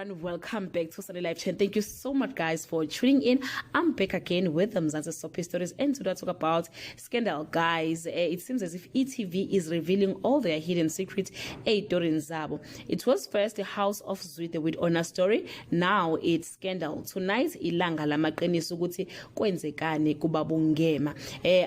everyone, welcome back to Sunday Live Chat. Thank you so much guys for tuning in. I'm back again with them Mzansi Soapy Stories, and today I talk about scandal guys. It seems as if ETV is revealing all their hidden secrets. It was first the House of Zwide with Honor Story, now it's scandal. Tonight ilanga lamaqiniso ukuthi kwenzekani kubabungema.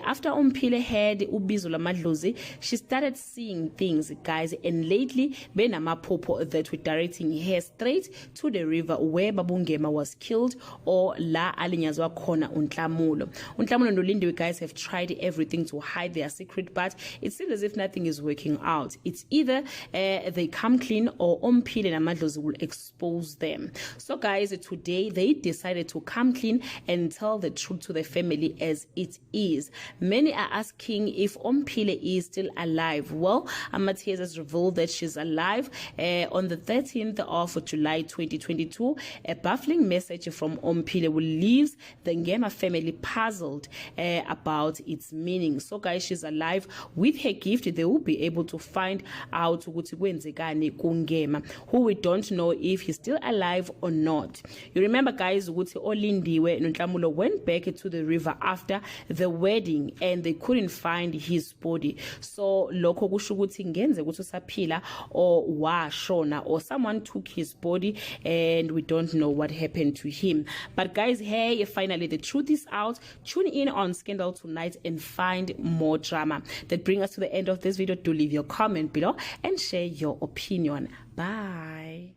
After Umphile had ubizo lamadlozi, she started seeing things guys, and lately benamaphupho that were directing her straight to the river where Babungema was killed, or la alinyazwa khona uNhlamulo. UNhlamulo and Lindiwe guys have tried everything to hide their secret, but it seems as if nothing is working out. It's either they come clean or Umphile and Amadlozi will expose them. So guys, today they decided to come clean and tell the truth to the family as it is. Many are asking if Umphile is still alive. Well, Amateus has revealed that she's alive. On the 13th of July 2022, a baffling message from Umphile will leave the Ngema family puzzled about its meaning. So guys, she's alive. With her gift, they will be able to find out who we don't know if he's still alive or not. You remember guys, Lindiwe Nhlamulo went back to the river after the wedding and they couldn't find his body. So lokho kusho ukuthi ngenze ukuthi usaphila or washona, or someone took his body and we don't know what happened to him. But guys, hey, finally the truth is out. Tune in on Scandal tonight and find more drama. That brings us to the end of this video. Do leave your comment below and share your opinion. Bye.